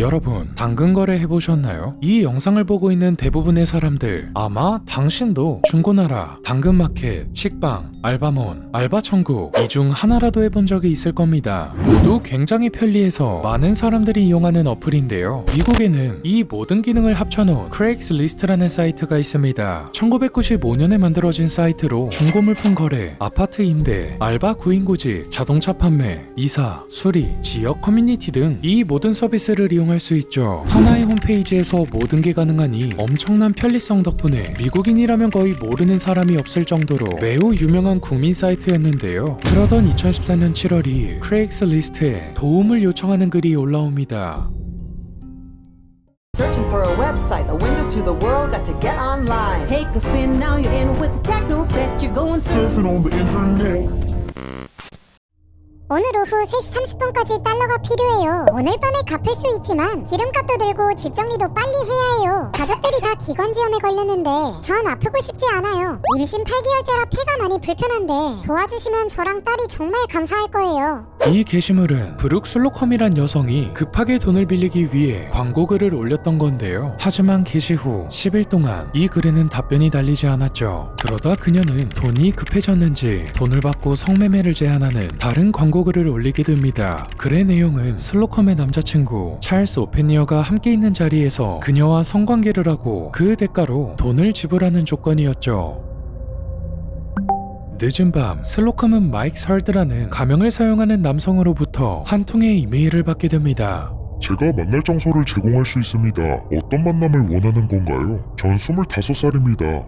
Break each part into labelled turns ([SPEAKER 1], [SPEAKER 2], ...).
[SPEAKER 1] 여러분, 당근 거래 해보셨나요? 이 영상을 보고 있는 대부분의 사람들, 아마 당신도 중고나라, 당근마켓, 칙방, 알바몬, 알바천국 이 중 하나라도 해본 적이 있을 겁니다. 모두 굉장히 편리해서 많은 사람들이 이용하는 어플인데요. 미국에는 이 모든 기능을 합쳐놓은 크레이그스리스트라는 사이트가 있습니다. 1995년에 만들어진 사이트로 중고물품 거래, 아파트 임대, 알바 구인구직, 자동차 판매, 이사, 수리, 지역 커뮤니티 등 이 모든 서비스를 이용할 수 있죠. 하나의 홈페이지에서 모든 게 가능하니 엄청난 편리성 덕분에 미국인이라면 거의 모르는 사람이 없을 정도로 매우 유명한 국민 사이트였는데요. 그러던 2014년 7월 2일 크레이그스리스트에 도움을 요청하는 글이 올라옵니다.
[SPEAKER 2] Searching for a website, a window to the world, got to get online.
[SPEAKER 3] Take a spin, now you're in with the techno set. You're going surfing on the internet.
[SPEAKER 4] 오늘 오후 3시 30분까지 달러가 필요해요. 오늘 밤에 갚을 수 있지만 기름값도 들고 집 정리도 빨리 해야 해요. 가족들이 다 기관지염에 걸렸는데 전 아프고 싶지 않아요. 임신 8개월째라 폐가 많이 불편한데 도와주시면 저랑 딸이 정말 감사할 거예요.
[SPEAKER 1] 이 게시물은 브룩 슬로컴이란 여성이 급하게 돈을 빌리기 위해 광고 글을 올렸던 건데요. 하지만 게시 후 10일 동안 이 글에는 답변이 달리지 않았죠. 그러다 그녀는 돈이 급해졌는지 돈을 받고 성매매를 제안하는 다른 광고 글을 올리게 됩니다. 글의 내용은 슬로컴의 남자친구 찰스 오페니어가 함께 있는 자리에서 그녀와 성관계를 하고 그 대가로 돈을 지불하는 조건이었죠. 늦은 밤 슬로컴은 마이크 설드라는 가명을 사용하는 남성으로부터 한 통의 이메일을 받게 됩니다.
[SPEAKER 5] 제가 만날 장소를 제공할 수 있습니다. 어떤 만남을 원하는 건가요? 전 25살입니다.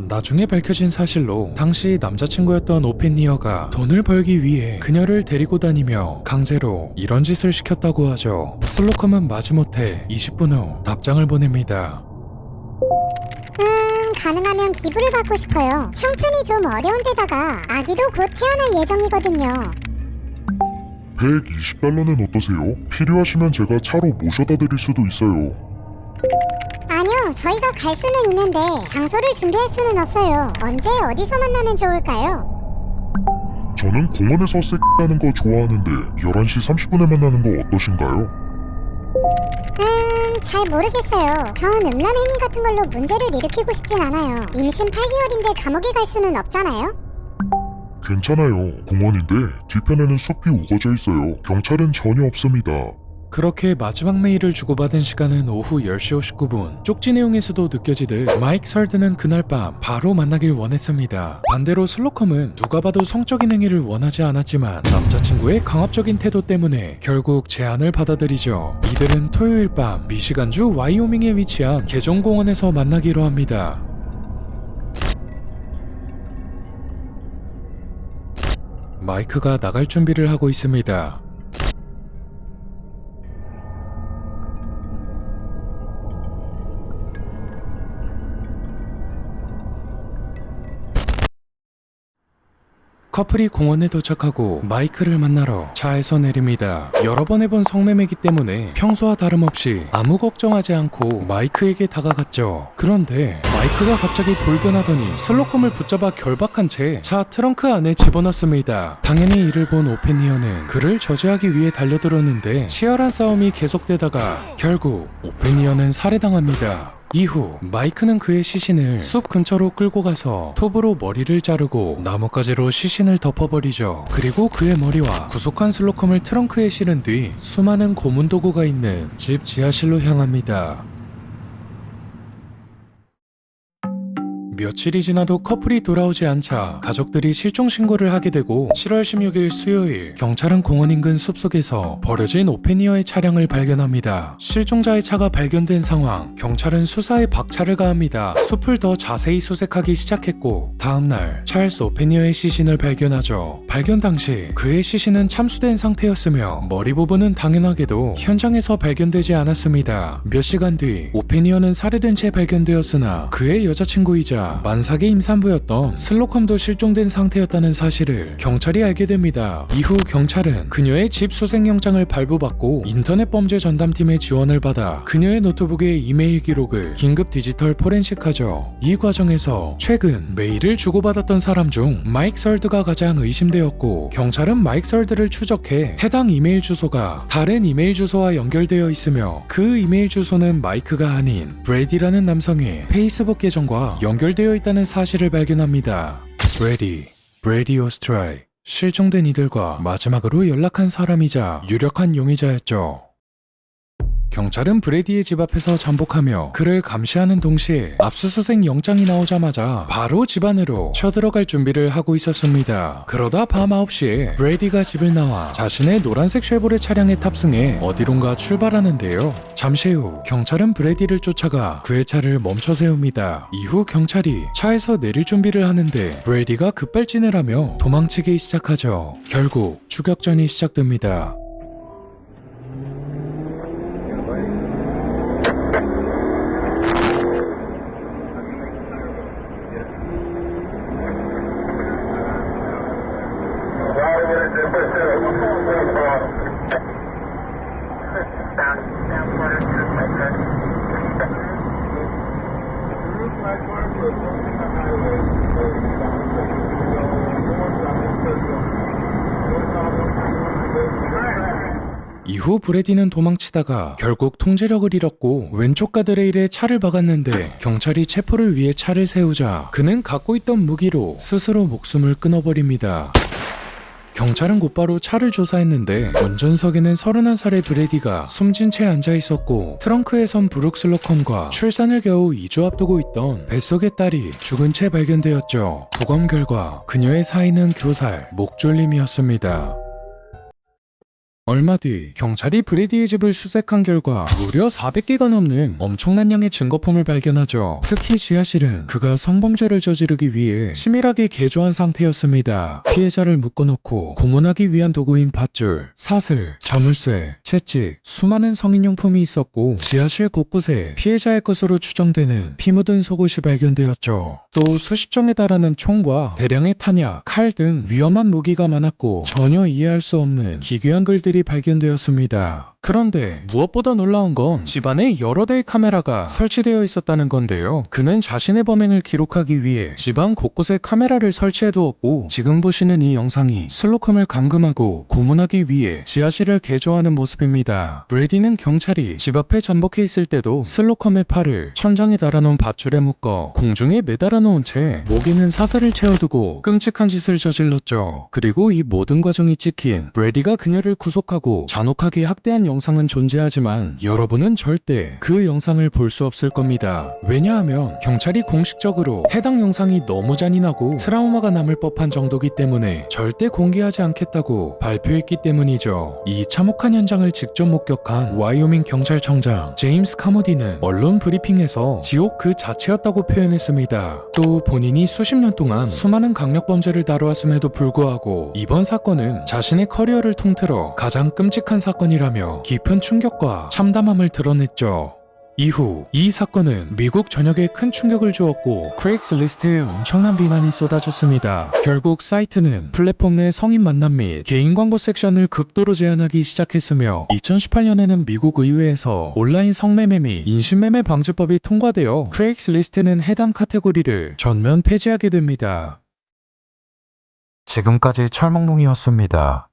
[SPEAKER 1] 나중에 밝혀진 사실로 당시 남자친구였던 오페니어가 돈을 벌기 위해 그녀를 데리고 다니며 강제로 이런 짓을 시켰다고 하죠. 슬로컴은 마지못해 20분 후 답장을 보냅니다.
[SPEAKER 4] 가능하면 기부를 받고 싶어요. 형편이 좀 어려운 데다가 아기도 곧 태어날 예정이거든요.
[SPEAKER 5] 120달러는 어떠세요? 필요하시면 제가 차로 모셔다 드릴 수도 있어요.
[SPEAKER 4] 아니요, 저희가 갈 수는 있는데 장소를 준비할 수는 없어요. 언제 어디서 만나면 좋을까요?
[SPEAKER 5] 저는 공원에서 섹하는 거 좋아하는데 11시 30분에 만나는 거 어떠신가요?
[SPEAKER 4] 잘 모르겠어요. 전 음란 행위 같은 걸로 문제를 일으키고 싶진 않아요. 임신 8개월인데 감옥에 갈 수는 없잖아요?
[SPEAKER 5] 괜찮아요. 공원인데 뒤편에는 숲이 우거져 있어요. 경찰은 전혀 없습니다.
[SPEAKER 1] 그렇게 마지막 메일을 주고받은 시간은 오후 10시 59분. 쪽지 내용에서도 느껴지듯 마이크 설드는 그날 밤 바로 만나길 원했습니다. 반대로 슬로컴은 누가 봐도 성적인 행위를 원하지 않았지만 남자친구의 강압적인 태도 때문에 결국 제안을 받아들이죠. 이들은 토요일 밤 미시간주 와이오밍에 위치한 개종공원에서 만나기로 합니다. 마이크가 나갈 준비를 하고 있습니다. 커플이 공원에 도착하고 마이크를 만나러 차에서 내립니다. 여러 번 해본 성매매이기 때문에 평소와 다름없이 아무 걱정하지 않고 마이크에게 다가갔죠. 그런데 마이크가 갑자기 돌변하더니 슬로컴을 붙잡아 결박한 채 차 트렁크 안에 집어넣습니다. 당연히 이를 본 오페니어는 그를 저지하기 위해 달려들었는데 치열한 싸움이 계속되다가 결국 오페니어는 살해당합니다. 이후 마이크는 그의 시신을 숲 근처로 끌고 가서 톱으로 머리를 자르고 나뭇가지로 시신을 덮어버리죠. 그리고 그의 머리와 구속한 슬로컴을 트렁크에 실은 뒤 수많은 고문 도구가 있는 집 지하실로 향합니다. 며칠이 지나도 커플이 돌아오지 않자 가족들이 실종 신고를 하게 되고 7월 16일 수요일 경찰은 공원 인근 숲속에서 버려진 오페니어의 차량을 발견합니다. 실종자의 차가 발견된 상황, 경찰은 수사에 박차를 가합니다. 숲을 더 자세히 수색하기 시작했고 다음날 찰스 오페니어의 시신을 발견하죠. 발견 당시 그의 시신은 참수된 상태였으며 머리 부분은 당연하게도 현장에서 발견되지 않았습니다. 몇 시간 뒤 오페니어는 살해된 채 발견되었으나 그의 여자친구이자 게다가 만삭의 임산부였던 슬로컴도 실종된 상태였다는 사실을 경찰이 알게 됩니다. 이후 경찰은 그녀의 집 수색영장을 발부받고 인터넷 범죄 전담팀의 지원을 받아 그녀의 노트북의 이메일 기록을 긴급 디지털 포렌식하죠. 이 과정에서 최근 메일을 주고받았던 사람 중 마이크 설드가 가장 의심되었고, 경찰은 마이크 설드를 추적해 해당 이메일 주소가 다른 이메일 주소와 연결되어 있으며 그 이메일 주소는 마이크가 아닌 브래디라는 남성의 페이스북 계정과 연결되어 있다는 사실을 발견합니다. 브래디 오스트라이, 실종된 이들과 마지막으로 연락한 사람이자 유력한 용의자였죠. 경찰은 브래디의 집 앞에서 잠복하며 그를 감시하는 동시에 압수수색 영장이 나오자마자 바로 집 안으로 쳐들어갈 준비를 하고 있었습니다. 그러다 밤 9시에 브래디가 집을 나와 자신의 노란색 쉐보레 차량에 탑승해 어디론가 출발하는데요. 잠시 후 경찰은 브래디를 쫓아가 그의 차를 멈춰 세웁니다. 이후 경찰이 차에서 내릴 준비를 하는데 브래디가 급발진을 하며 도망치기 시작하죠. 결국 추격전이 시작됩니다. 이후 브래디는 도망치다가 결국 통제력을 잃었고 왼쪽 가드레일에 차를 박았는데 경찰이 체포를 위해 차를 세우자 그는 갖고 있던 무기로 스스로 목숨을 끊어버립니다. 경찰은 곧바로 차를 조사했는데 운전석에는 31살의 브래디가 숨진 채 앉아있었고 트렁크에선 브룩 슬로컴과 출산을 겨우 2주 앞두고 있던 뱃속의 딸이 죽은 채 발견되었죠. 부검 결과 그녀의 사인은 교살, 목졸림이었습니다. 얼마 뒤 경찰이 브래디의 집을 수색한 결과 무려 400개가 넘는 엄청난 양의 증거품을 발견하죠. 특히 지하실은 그가 성범죄를 저지르기 위해 치밀하게 개조한 상태였습니다. 피해자를 묶어놓고 고문하기 위한 도구인 밧줄, 사슬, 자물쇠, 채찍, 수많은 성인용품이 있었고 지하실 곳곳에 피해자의 것으로 추정되는 피 묻은 속옷이 발견되었죠. 또 수십 정에 달하는 총과 대량의 탄약, 칼 등 위험한 무기가 많았고 전혀 이해할 수 없는 기괴한 글들이 발견되었습니다. 그런데 무엇보다 놀라운 건 집안에 여러 대의 카메라가 설치되어 있었다는 건데요. 그는 자신의 범행을 기록하기 위해 집안 곳곳에 카메라를 설치해두었고 지금 보시는 이 영상이 슬로컴을 감금하고 고문하기 위해 지하실을 개조하는 모습입니다. 브래디는 경찰이 집 앞에 잠복해 있을 때도 슬로컴의 팔을 천장에 달아놓은 밧줄에 묶어 공중에 매달아놓은 채 목에는 사슬을 채워두고 끔찍한 짓을 저질렀죠. 그리고 이 모든 과정이 찍힌 브래디가 그녀를 구속하고 잔혹하게 학대한 영상은 존재하지만 여러분은 절대 그 영상을 볼 수 없을 겁니다. 왜냐하면 경찰이 공식적으로 해당 영상이 너무 잔인하고 트라우마가 남을 법한 정도기 때문에 절대 공개하지 않겠다고 발표했기 때문이죠. 이 참혹한 현장을 직접 목격한 와이오밍 경찰청장 제임스 카모디는 언론 브리핑에서 지옥 그 자체였다고 표현했습니다. 또 본인이 수십 년 동안 수많은 강력범죄를 다루었음에도 불구하고 이번 사건은 자신의 커리어를 통틀어 가장 끔찍한 사건이라며 깊은 충격과 참담함을 드러냈죠. 이후 이 사건은 미국 전역에 큰 충격을 주었고 크레이그스리스트에 엄청난 비난이 쏟아졌습니다. 결국 사이트는 플랫폼 내 성인 만남 및 개인 광고 섹션을 극도로 제한하기 시작했으며 2018년에는 미국 의회에서 온라인 성매매 및 인신매매 방지법이 통과되어 크레이그스리스트는 해당 카테고리를 전면 폐지하게 됩니다. 지금까지 철몽농이었습니다.